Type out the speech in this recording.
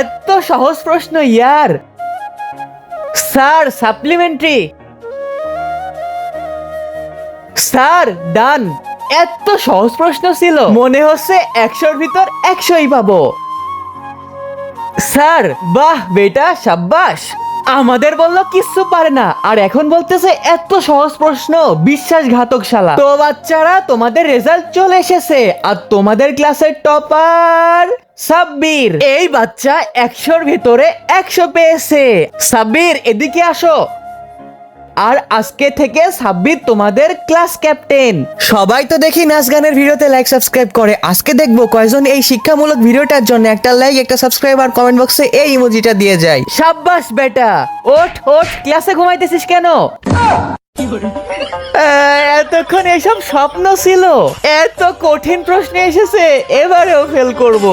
এত সহজ প্রশ্ন ইয়ার। Sir supplementary. Sir done. এত সহজ প্রশ্ন ছিল, মনে হচ্ছে 100-র ভিতর 100ই পাবো। স্যার বাহ বেটা সাব্বাস। আমাদের বললো কিচ্ছু পারে না, আর এখন বলতেছে এত সহজ প্রশ্ন, বিশ্বাসঘাতক শালা। তো বাচ্চারা, তোমাদের রেজাল্ট চলে এসেছে, আর তোমাদের ক্লাসের টপার সাব্বির। এই বাচ্চা 100-র ভিতরে 100 পেয়েছে। সাব্বির এদিকে আসো। আর আজকে থেকে সাব্বির তোমাদের ক্লাস ক্যাপ্টেন। সবাই তো দেখি নাচ গানের ভিডিওতে লাইক সাবস্ক্রাইব করে, আজকে দেখবো কয়জন এই শিক্ষামূলক ভিডিওটার জন্য একটা লাইক, একটা সাবস্ক্রাইব আর কমেন্ট বক্সে এই ইমোজিটা দিয়ে যায়। সাব্বাস বেটা। ওঠ ওঠ, ক্লাসে ঘুমাইতেছিস কেন? এতক্ষণ এসব স্বপ্ন ছিল, এত কঠিন প্রশ্ন এসেছে, এবারেও ফেল করব।